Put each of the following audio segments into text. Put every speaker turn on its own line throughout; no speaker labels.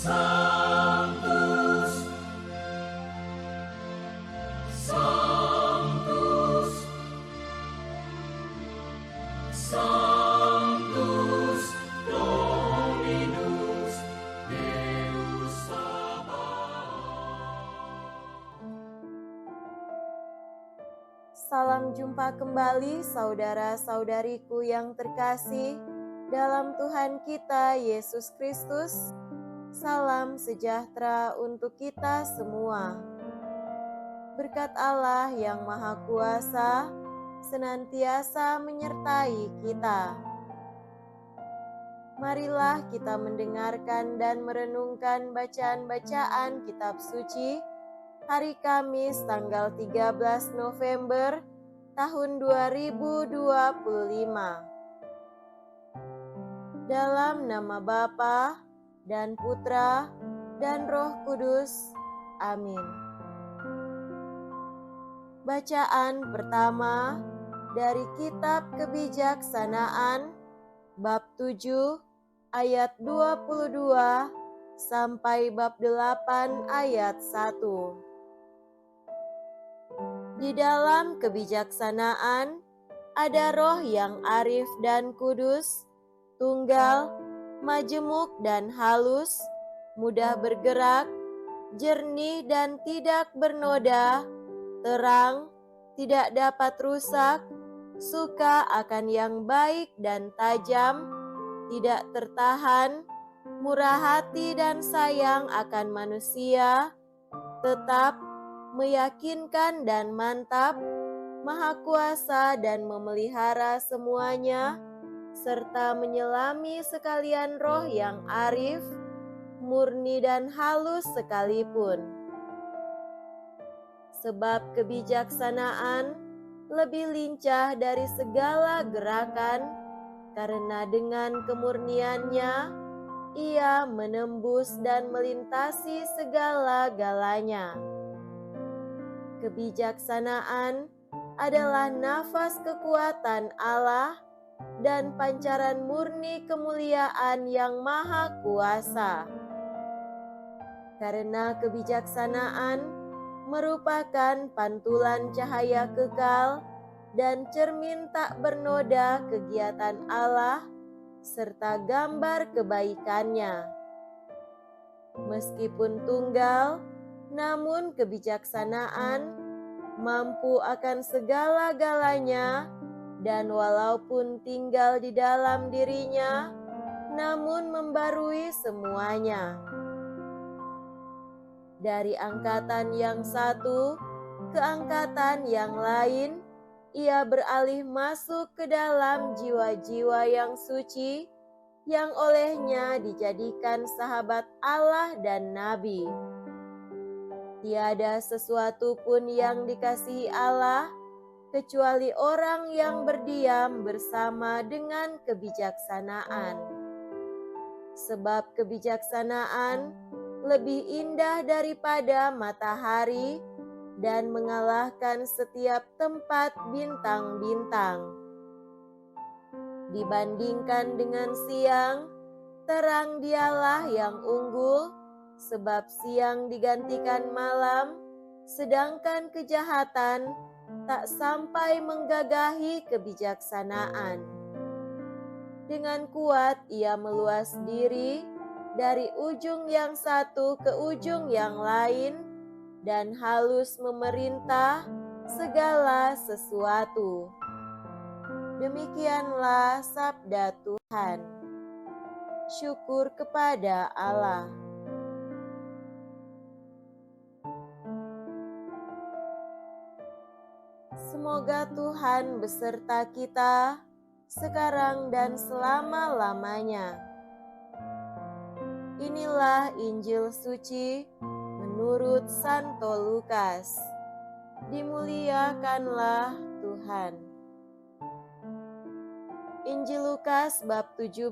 Sanctus, Sanctus, Sanctus Dominus Deus Sabaoth.
Salam jumpa kembali saudara-saudariku yang terkasih dalam Tuhan kita Yesus Kristus. Salam sejahtera untuk kita semua. Berkat Allah yang Maha Kuasa senantiasa menyertai kita. Marilah kita mendengarkan dan merenungkan bacaan-bacaan kitab suci hari Kamis tanggal 13 November tahun 2025. Dalam nama Bapa dan Putra dan Roh Kudus. Amin. Bacaan pertama dari Kitab Kebijaksanaan bab 7 ayat 22 sampai bab 8 ayat 1. Di dalam kebijaksanaan ada roh yang arif dan kudus, tunggal, majemuk dan halus, mudah bergerak, jernih dan tidak bernoda, terang, tidak dapat rusak, suka akan yang baik dan tajam, tidak tertahan, murah hati dan sayang akan manusia, tetap, meyakinkan dan mantap, maha kuasa dan memelihara semuanya, serta menyelami sekalian roh yang arif, murni dan halus sekalipun. Sebab kebijaksanaan lebih lincah dari segala gerakan, karena dengan kemurniannya ia menembus dan melintasi segala-galanya. Kebijaksanaan adalah nafas kekuatan Allah dan pancaran murni kemuliaan yang maha kuasa. Karena kebijaksanaan merupakan pantulan cahaya kekal dan cermin tak bernoda kegiatan Allah serta gambar kebaikannya. Meskipun tunggal, namun kebijaksanaan mampu akan segala-galanya, dan walaupun tinggal di dalam dirinya, namun membarui semuanya. Dari angkatan yang satu ke angkatan yang lain, ia beralih masuk ke dalam jiwa-jiwa yang suci, yang olehnya dijadikan sahabat Allah dan Nabi. Tiada sesuatu pun yang dikasihi Allah, kecuali orang yang berdiam bersama dengan kebijaksanaan. Sebab kebijaksanaan lebih indah daripada matahari dan mengalahkan setiap tempat bintang-bintang. Dibandingkan dengan siang, terang dialah yang unggul, sebab siang digantikan malam, sedangkan kejahatan tak sampai menggagahi kebijaksanaan. Dengan kuat ia meluas diri dari ujung yang satu ke ujung yang lain, dan halus memerintah segala sesuatu. Demikianlah sabda Tuhan. Syukur kepada Allah. Semoga Tuhan beserta kita sekarang dan selama-lamanya. Inilah Injil suci menurut Santo Lukas. Dimuliakanlah Tuhan. Injil Lukas bab 17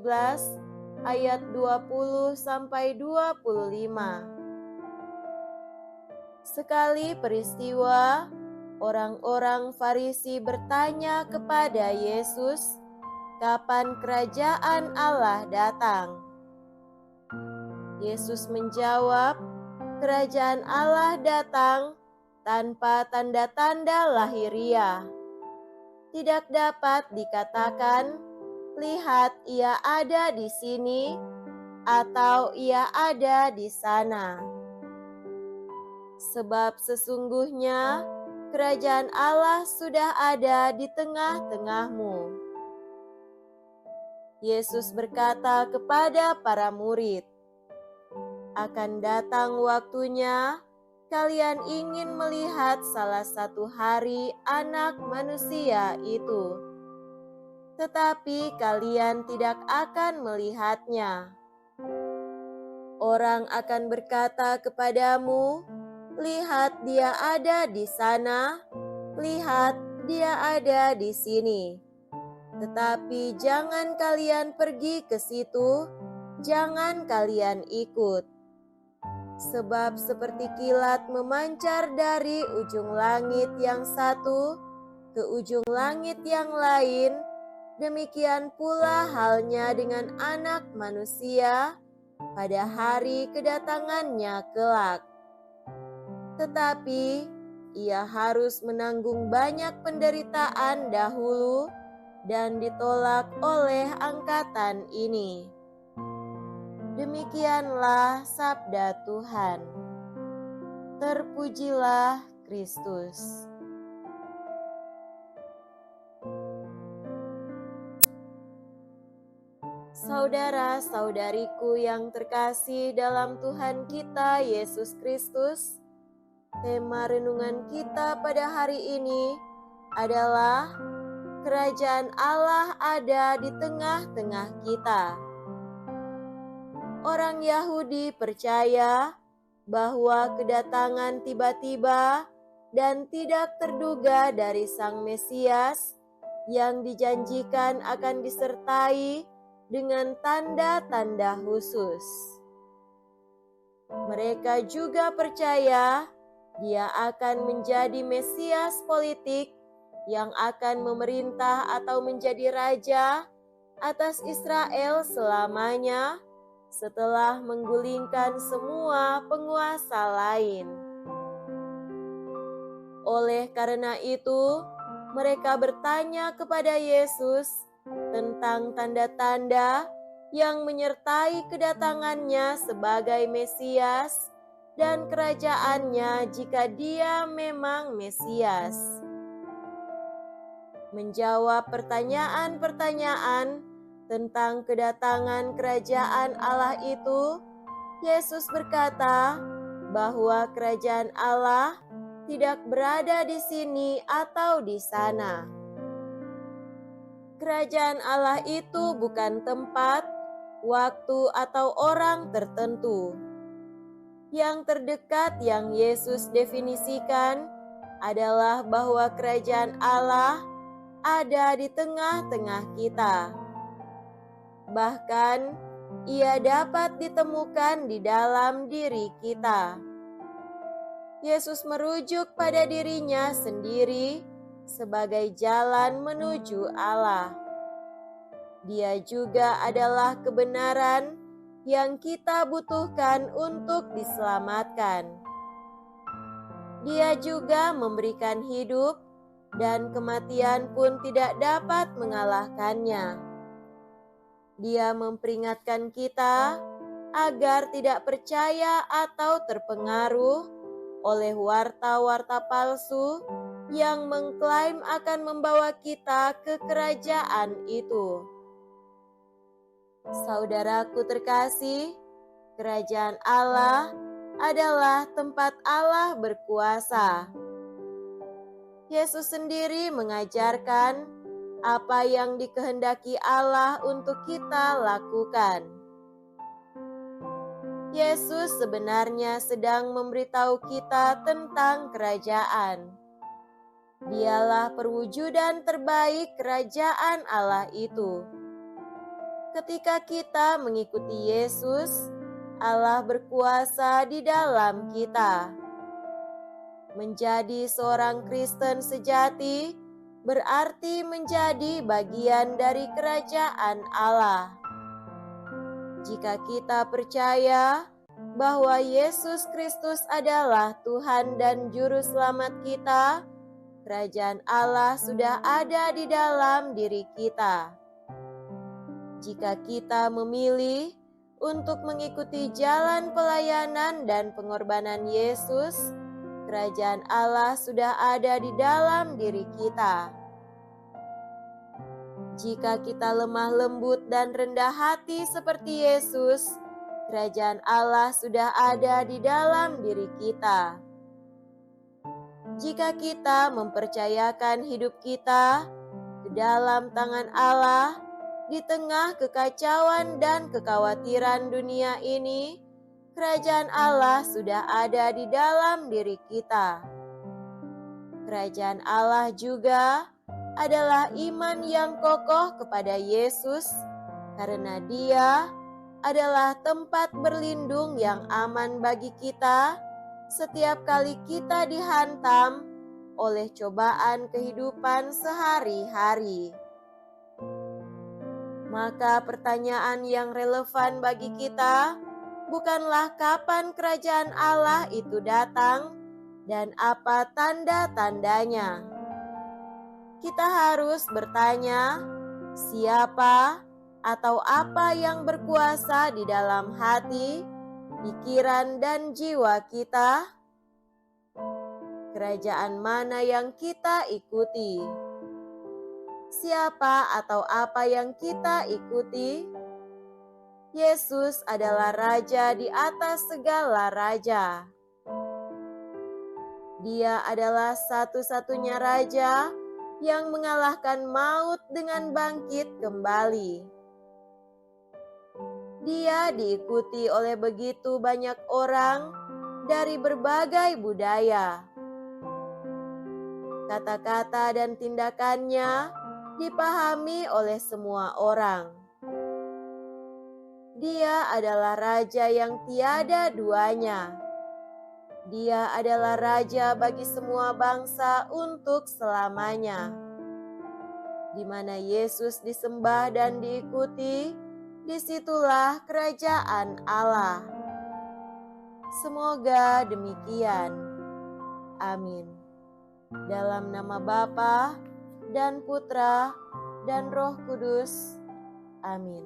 ayat 20 sampai 25. Sekali peristiwa, orang-orang Farisi bertanya kepada Yesus, kapan kerajaan Allah datang? Yesus menjawab, "Kerajaan Allah datang tanpa tanda-tanda lahiriah. Tidak dapat dikatakan, 'Lihat, ia ada di sini,' atau 'ia ada di sana.' Sebab sesungguhnya kerajaan Allah sudah ada di tengah-tengahmu." Yesus berkata kepada para murid, "Akan datang waktunya kalian ingin melihat salah satu hari Anak Manusia itu, tetapi kalian tidak akan melihatnya. Orang akan berkata kepadamu, 'Lihat, dia ada di sana,' 'Lihat, dia ada di sini.' Tetapi jangan kalian pergi ke situ, jangan kalian ikut. Sebab seperti kilat memancar dari ujung langit yang satu ke ujung langit yang lain, demikian pula halnya dengan Anak Manusia pada hari kedatangannya kelak. Tetapi ia harus menanggung banyak penderitaan dahulu dan ditolak oleh angkatan ini." Demikianlah sabda Tuhan. Terpujilah Kristus. Saudara-saudariku yang terkasih dalam Tuhan kita Yesus Kristus, tema renungan kita pada hari ini adalah Kerajaan Allah ada di tengah-tengah kita. Orang Yahudi percaya bahwa kedatangan tiba-tiba dan tidak terduga dari Sang Mesias yang dijanjikan akan disertai dengan tanda-tanda khusus. Mereka juga percaya Dia akan menjadi Mesias politik yang akan memerintah atau menjadi raja atas Israel selamanya setelah menggulingkan semua penguasa lain. Oleh karena itu, mereka bertanya kepada Yesus tentang tanda-tanda yang menyertai kedatangannya sebagai Mesias dan kerajaannya jika Dia memang Mesias. Menjawab pertanyaan-pertanyaan tentang kedatangan kerajaan Allah itu, Yesus berkata bahwa kerajaan Allah tidak berada di sini atau di sana. Kerajaan Allah itu bukan tempat, waktu, atau orang tertentu. Yang terdekat yang Yesus definisikan adalah bahwa kerajaan Allah ada di tengah-tengah kita. Bahkan, Ia dapat ditemukan di dalam diri kita. Yesus merujuk pada dirinya sendiri sebagai jalan menuju Allah. Dia juga adalah kebenaran yang kita butuhkan untuk diselamatkan. Dia juga memberikan hidup, dan kematian pun tidak dapat mengalahkannya. Dia memperingatkan kita agar tidak percaya atau terpengaruh oleh warta-warta palsu yang mengklaim akan membawa kita ke kerajaan itu. Saudaraku terkasih, kerajaan Allah adalah tempat Allah berkuasa. Yesus sendiri mengajarkan apa yang dikehendaki Allah untuk kita lakukan. Yesus sebenarnya sedang memberitahu kita tentang kerajaan. Dialah perwujudan terbaik kerajaan Allah itu. Ketika kita mengikuti Yesus, Allah berkuasa di dalam kita. Menjadi seorang Kristen sejati berarti menjadi bagian dari kerajaan Allah. Jika kita percaya bahwa Yesus Kristus adalah Tuhan dan Juru Selamat kita, kerajaan Allah sudah ada di dalam diri kita. Jika kita memilih untuk mengikuti jalan pelayanan dan pengorbanan Yesus, kerajaan Allah sudah ada di dalam diri kita. Jika kita lemah lembut dan rendah hati seperti Yesus, kerajaan Allah sudah ada di dalam diri kita. Jika kita mempercayakan hidup kita ke dalam tangan Allah, di tengah kekacauan dan kekhawatiran dunia ini, kerajaan Allah sudah ada di dalam diri kita. Kerajaan Allah juga adalah iman yang kokoh kepada Yesus, karena Dia adalah tempat berlindung yang aman bagi kita setiap kali kita dihantam oleh cobaan kehidupan sehari-hari. Maka pertanyaan yang relevan bagi kita bukanlah kapan kerajaan Allah itu datang dan apa tanda-tandanya. Kita harus bertanya, siapa atau apa yang berkuasa di dalam hati, pikiran, dan jiwa kita? Kerajaan mana yang kita ikuti? Siapa atau apa yang kita ikuti? Yesus adalah Raja di atas segala raja. Dia adalah satu-satunya Raja yang mengalahkan maut dengan bangkit kembali. Dia diikuti oleh begitu banyak orang dari berbagai budaya. Kata-kata dan tindakannya dipahami oleh semua orang. Dia adalah Raja yang tiada duanya. Dia adalah Raja bagi semua bangsa untuk selamanya. Di mana Yesus disembah dan diikuti, disitulah kerajaan Allah. Semoga demikian. Amin. Dalam nama Bapa dan Putra dan Roh Kudus. Amin.